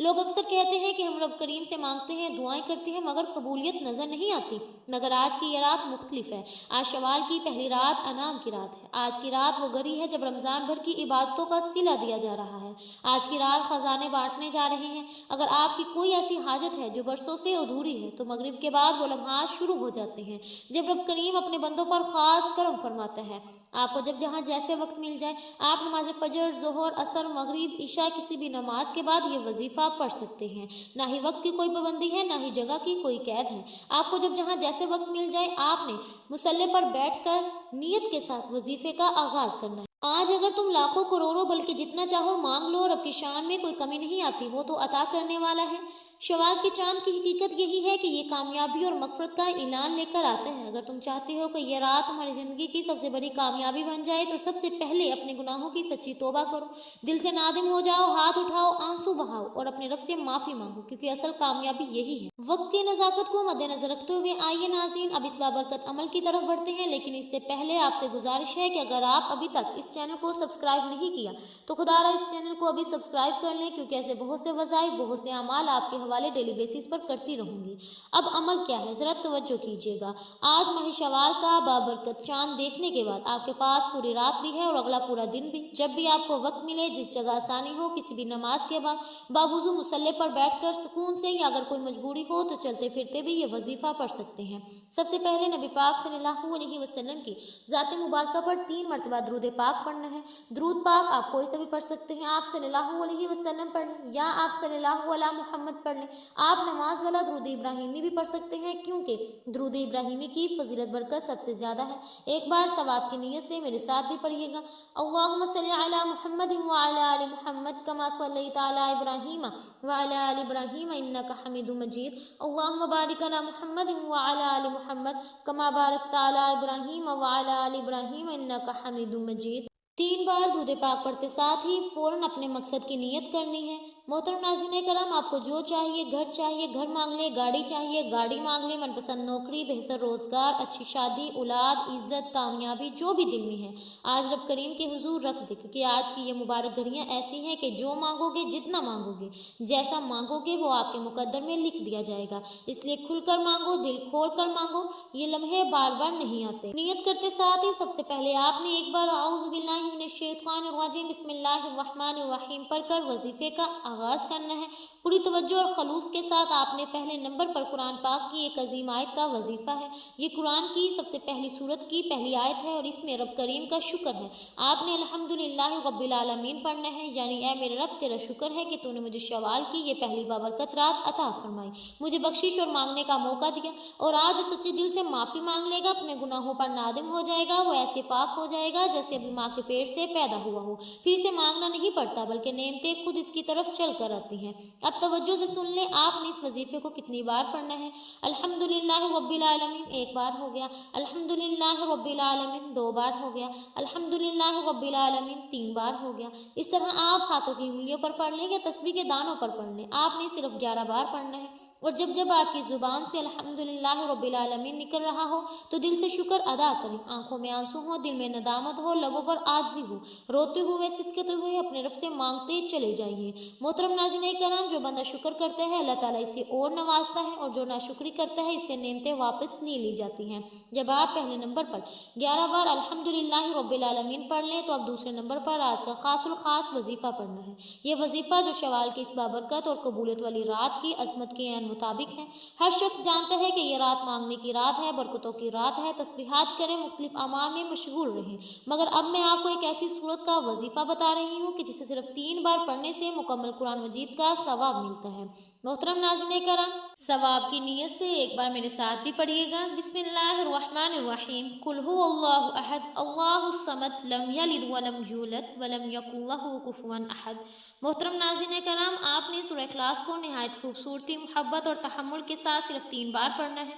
لوگ اکثر کہتے ہیں کہ ہم رب کریم سے مانگتے ہیں، دعائیں کرتے ہیں، مگر قبولیت نظر نہیں آتی۔ مگر آج کی یہ رات مختلف ہے۔ آج شوال کی پہلی رات انعام کی رات ہے۔ آج کی رات وہ گھڑی ہے جب رمضان بھر کی عبادتوں کا صلہ دیا جا رہا ہے۔ آج کی رات خزانے بانٹنے جا رہے ہیں۔ اگر آپ کی کوئی ایسی حاجت ہے جو برسوں سے ادھوری ہے تو مغرب کے بعد وہ لمحات شروع ہو جاتے ہیں جب رب کریم اپنے بندوں پر خاص کرم فرماتا ہے۔ آپ کو جب جہاں جیسے وقت مل جائے آپ نماز فجر، ظہر، عصر، مغرب، عشاء کسی بھی نماز کے بعد یہ وظیفہ پڑھ سکتے ہیں۔ نہ ہی وقت کی کوئی پابندی ہے، نہ ہی جگہ کی کوئی قید ہے۔ آپ کو جب جہاں جیسے وقت مل جائے آپ نے مصلی پر بیٹھ کر نیت کے ساتھ وظیفے کا آغاز کرنا ہے۔ آج اگر تم لاکھوں کروڑوں بلکہ جتنا چاہو مانگ لو، رب کی شان میں کوئی کمی نہیں آتی، وہ تو عطا کرنے والا ہے۔ شوال کے چاند کی حقیقت یہی ہے کہ یہ کامیابی اور مغفرت کا اعلان لے کر آتا ہے۔ اگر تم چاہتے ہو کہ یہ رات تمہاری زندگی کی سب سے بڑی کامیابی بن جائے تو سب سے پہلے اپنے گناہوں کی سچی توبہ کرو، دل سے نادم ہو جاؤ، ہاتھ اٹھاؤ، آنسو بہاؤ اور اپنے رب سے معافی مانگو، کیونکہ اصل کامیابی یہی ہے۔ وقت کی نزاکت کو مد نظر رکھتے ہوئے آئیے ناظرین اب اس بابرکت عمل کی طرف بڑھتے ہیں، لیکن اس سے پہلے آپ سے گزارش ہے کہ اگر آپ ابھی تک اس چینل کو سبسکرائب نہیں کیا تو خدا را اس چینل کو ابھی سبسکرائب کر لیں، کیونکہ ایسے بہت سے وظائف، بہت سے اعمال آپ کے حوالے ڈیلی بیسس پر کرتی رہوں گی۔ اب عمل کیا ہے ذرا توجہ کیجیے گا۔ آج ماہ شوال کا بابرکت چاند دیکھنے کے بعد آپ کے پاس پوری رات بھی ہے اور اگلا پورا دن بھی۔ جب بھی آپ کو وقت ملے، جس جگہ آسانی ہو، کسی بھی نماز کے بعد باوضو مصلی پر بیٹھ کر سکون سے، یا اگر کوئی مجبوری ہو تو چلتے پھرتے بھی یہ وظیفہ پڑھ سکتے ہیں۔ سب سے پہلے نبی پاک صلی اللہ علیہ وسلم کی ذات مبارکہ پر 3 مرتبہ درود پاک پڑھنا ہے۔ درود پاک آپ کوئی سے بھی پڑھ سکتے ہیں، آپ صلی اللہ علیہ وسلم پڑھ لیں یا آپ صلی اللہ علیہ محمد پڑھ لیں۔ آپ نماز والا درود ابراہیمی بھی پڑھ سکتے ہیں، کیونکہ درود ابراہیمی کی فضیلت برکت سب سے زیادہ ہے۔ ایک بار ثواب کی نیت سے میرے ساتھ بھی پڑھیے گا۔ اللہم صلی علی محمد وعلی آل محمد کما صلیت علی ابراہیم وعلی آل ابراہیم انک حمید مجید۔ اللہم بارک علی محمد وعلی آل محمد کما بارکت علی ابراہیم وعلی آل ابراہیم انک حمید مجید۔ 3 بار درود پاک پڑھتے ساتھ ہی فوراً اپنے مقصد کی نیت کرنی ہے۔ محترم ناظرین کرام، آپ کو جو چاہیے، گھر مانگ لے، گاڑی چاہیے گاڑی مانگ لے، من پسند نوکری، بہتر روزگار، اچھی شادی، اولاد، عزت، کامیابی، جو بھی دل میں ہے آج رب کریم کے حضور رکھ دے، کیونکہ آج کی یہ مبارک گھڑیاں ایسی ہیں کہ جو مانگو گے، جتنا مانگو گے، جیسا مانگو گے وہ آپ کے مقدر میں لکھ دیا جائے گا۔ اس لیے کھل کر مانگو، دل کھول کر مانگو، یہ لمحے بار بار نہیں آتے۔ نیت کرتے ساتھ ہی سب سے پہلے آپ نے ایک بار اعوذ باللہ من الشیطان الرجیم بسم اللہ الرحمن الرحیم پڑھ کر وظیفے کا آغاز کرنا ہے۔ پوری توجہ اور خلوص کے ساتھ آپ نے پہلے نمبر پر قرآن پاک کی ایک عظیم آیت کا وظیفہ ہے۔ یہ قرآن کی سب سے پہلی سورت کی پہلی آیت ہے اور اس میں رب کریم کا شکر ہے۔ آپ نے الحمدللہ رب العالمین پڑھنا ہے، یعنی اے میرے رب تیرا شکر ہے کہ تو نے مجھے شوال کی یہ پہلی بابرکت رات عطا فرمائی، مجھے بخشش اور مانگنے کا موقع دیا، اور آج سچے دل سے معافی مانگ لے گا، اپنے گناہوں پر نادم ہو جائے گا، وہ ایسے پاک ہو جائے گا جیسے ابھی ماں کے پیٹ سے پیدا ہوا ہو۔ پھر اسے مانگنا نہیں پڑتا بلکہ نعمتیں خود اس کی طرف چل کر آتی ہیں۔ اب توجہ سے سن لیں، آپ نے اس وظیفے کو کتنی بار پڑھنا ہے۔ الحمدللہ رب العالمین 1 بار ہو گیا، الحمدللہ رب العالمین 2 بار ہو گیا، الحمدللہ رب العالمین 3 بار ہو گیا۔ اس طرح آپ ہاتھوں کی انگلیوں پر پڑھ لیں یا تسبیح کے دانوں پر پڑھ لیں، آپ نے صرف 11 بار پڑھنا ہے۔ اور جب آپ کی زبان سے الحمدللہ رب العالمین نکل رہا ہو تو دل سے شکر ادا کریں، آنکھوں میں آنسو ہو، دل میں ندامت ہو، لبوں پر عاجزی ہو، روتے ہوئے سسکتے ہوئے اپنے رب سے مانگتے چلے جائیے۔ محترم ناظرین کرام، جو بندہ شکر کرتا ہے اللہ تعالیٰ اسے اور نوازتا ہے، اور جو ناشکری کرتا ہے اس سے نعمتیں واپس نہیں لی جاتی ہیں۔ جب آپ پہلے نمبر پر 11 بار الحمدللہ رب العالمین پڑھ لیں تو اب دوسرے نمبر پر آج کا خاص الخاص وظیفہ پڑھنا ہے۔ یہ وظیفہ جو شوال کی اس بابرکت اور قبولیت والی رات کی عظمت کے عین مطابق ہے۔ ہر شخص جانتا ہے کہ یہ رات مانگنے کی رات ہے، برکتوں کی رات ہے، تسبیحات کریں، مختلف اعمال میں مشغول رہیں، مگر اب میں آپ کو ایک ایسی صورت کا وظیفہ بتا رہی ہوں کہ جسے صرف 3 بار پڑھنے سے مکمل قرآن مجید کا ثواب ملتا ہے۔ محترم ناظرین کرام، ثواب کی نیت سے ایک بار میرے ساتھ بھی پڑھیے گا۔ بسم اللہ الرحمن الرحیم، قل هو اللہ احد اللہ الصمد لم یلد ولم یولد ولم یکن لہ کفوا احد۔ محترم ناظرین کرام، آپ نے سورہ اخلاص کو نہایت خوبصورتی، محبت اور تحمل کے ساتھ صرف 3 بار پڑھنا ہے۔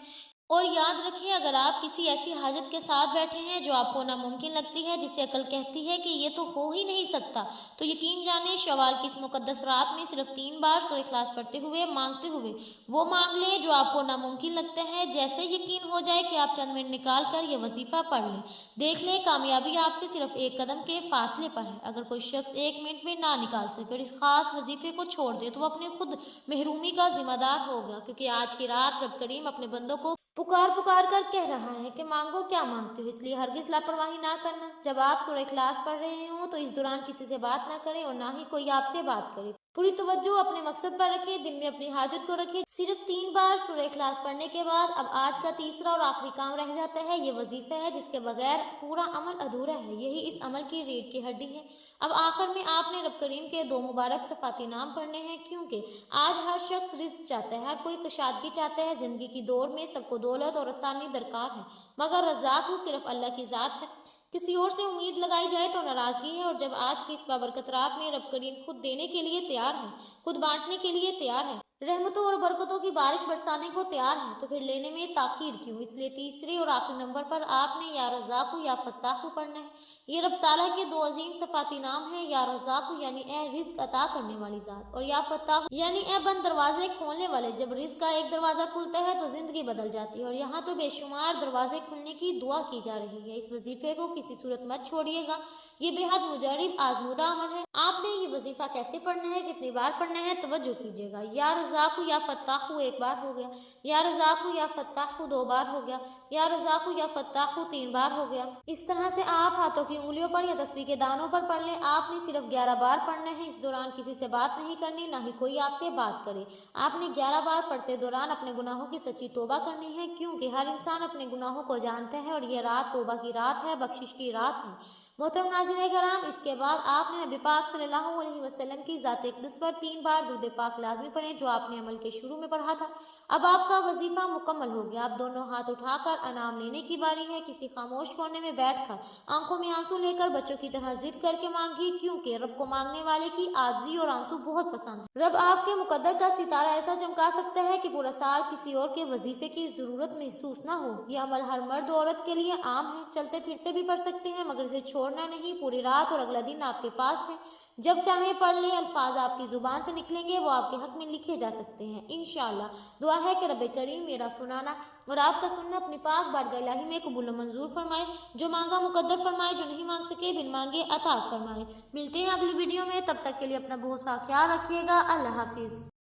اور یاد رکھیں، اگر آپ کسی ایسی حاجت کے ساتھ بیٹھے ہیں جو آپ کو ناممکن لگتی ہے، جسے عقل کہتی ہے کہ یہ تو ہو ہی نہیں سکتا، تو یقین جانیں شوال کی اس مقدس رات میں صرف 3 بار سورہ اخلاص پڑھتے ہوئے، مانگتے ہوئے وہ مانگ لیں جو آپ کو ناممکن لگتا ہے۔ جیسے یقین ہو جائے کہ آپ چند منٹ نکال کر یہ وظیفہ پڑھ لیں، دیکھ لیں کامیابی آپ سے صرف ایک قدم کے فاصلے پر ہے۔ اگر کوئی شخص 1 منٹ بھی نہ نکال سکے اور اس خاص وظیفے کو چھوڑ دے تو وہ اپنے خود محرومی کا ذمہ دار ہوگا، کیونکہ آج کی رات رب کریم اپنے بندوں کو پکار پکار کر کہہ رہا ہے کہ مانگو کیا مانگتے ہو، اس لیے ہرگز لاپرواہی نہ کرنا۔ جب آپ سورہ اخلاص پڑھ رہے ہوں تو اس دوران کسی سے بات نہ کریں اور نہ ہی کوئی آپ سے بات کرے۔ پوری توجہ اپنے مقصد پر رکھیں، دل میں اپنی حاجت کو رکھیں۔ صرف 3 بار سورہ اخلاص پڑھنے کے بعد اب آج کا تیسرا اور آخری کام رہ جاتا ہے۔ یہ وظیفہ ہے جس کے بغیر پورا عمل ادھورا ہے، یہی اس عمل کی ریڑھ کی ہڈی ہے۔ اب آخر میں آپ نے رب کریم کے 2 مبارک صفاتی نام پڑھنے ہیں، کیونکہ آج ہر شخص رزق چاہتا ہے، ہر کوئی کشادگی چاہتا ہے۔ زندگی کی دوڑ میں سب کو دولت اور آسانی درکار ہے، مگر رزاق وہ صرف اللہ کی ذات ہے۔ کسی اور سے امید لگائی جائے تو ناراضگی ہے، اور جب آج کی اس بابرکت رات میں رب کریم خود دینے کے لیے تیار ہے، خود بانٹنے کے لیے تیار ہے، رحمتوں اور برکتوں کی بارش برسانے کو تیار ہے، تو پھر لینے میں تاخیر کیوں؟ اس لیے تیسرے اور آخری نمبر پر آپ نے یا رزاق یا فتاح پڑھنا ہے۔ یہ رب تعالیٰ کے 2 عظیم صفاتی نام ہیں، یا رزاق یعنی اے رزق عطا کرنے والی ذات، اور یا فتاح یعنی اے بند دروازے کھولنے والے۔ جب رزق کا ایک دروازہ کھلتا ہے تو زندگی بدل جاتی ہے، اور یہاں تو بے شمار دروازے کھلنے کی دعا کی جا رہی ہے۔ اس وظیفے کو کسی صورت مت چھوڑیے گا، یہ بے حد مجرب آزمودہ عمل ہے۔ آپ نے یہ وظیفہ کیسے پڑھنا ہے، کتنی بار پڑھنا ہے، توجہ کیجیے گا۔ یا رزاق یا فتاح 1 بار ہو گیا، یا رزاق یا فتاح 2 بار ہو گیا، یا رزاق یا فتاح 3 بار ہو گیا۔ اس طرح سے آپ ہاتھوں کی انگلیوں پر یا تسبیح کے دانوں پر پڑھ لیں۔ آپ نے صرف 11 بار پڑھنا ہے۔ اس دوران کسی سے بات نہیں کرنی، نہ ہی کوئی آپ سے بات کرے۔ آپ نے 11 بار پڑھتے دوران اپنے گناہوں کی سچی توبہ کرنی ہے، کیونکہ ہر انسان اپنے گناہوں کو جانتا ہے، اور یہ رات توبہ کی رات ہے، بخشش کی رات ہے۔ محترم ناظرین کرام، اس کے بعد آپ نے نبی پاک صلی اللہ علیہ وسلم کی ذات اقدس پر 3 بار درود پاک لازمی پڑھیں، جو آپ نے عمل کے شروع میں پڑھا تھا۔ اب آپ کا وظیفہ مکمل ہو گیا۔ اب دونوں ہاتھ اٹھا کر انعام لینے کی باری ہے۔ کسی خاموش کونے میں بیٹھ کر آنکھوں میں آنسو لے کر بچوں کی طرح ضد کر کے مانگیے، کیونکہ رب کو مانگنے والے کی عاجزی اور آنسو بہت پسند ہے۔ رب آپ کے مقدر کا ستارہ ایسا چمکا سکتا ہے کہ پورا سال کسی اور کے وظیفے کی ضرورت محسوس نہ ہو۔ یہ عمل ہر مرد و عورت کے لیے عام ہے، چلتے پھرتے بھی پڑھ سکتے ہیں، مگر اسے چھوڑنا نہیں۔ پوری رات اور اگلا دن آپ کے پاس ہے، جب چاہیں پڑھ لیں۔ الفاظ آپ کی زبان سے نکلیں گے وہ آپ کے حق میں لکھے جا سکتے ہیں انشاءاللہ۔ دعا ہے کہ رب کریم میرا سنانا اور آپ کا سننا اپنی پاک بارگاہ الہی میں قبول و منظور فرمائے، جو مانگا مقدر فرمائے، جو نہیں مانگ سکے بن مانگے عطا فرمائے۔ ملتے ہیں اگلی ویڈیو میں، تب تک کے لیے اپنا بہت سا خیال رکھیے گا۔ اللہ حافظ۔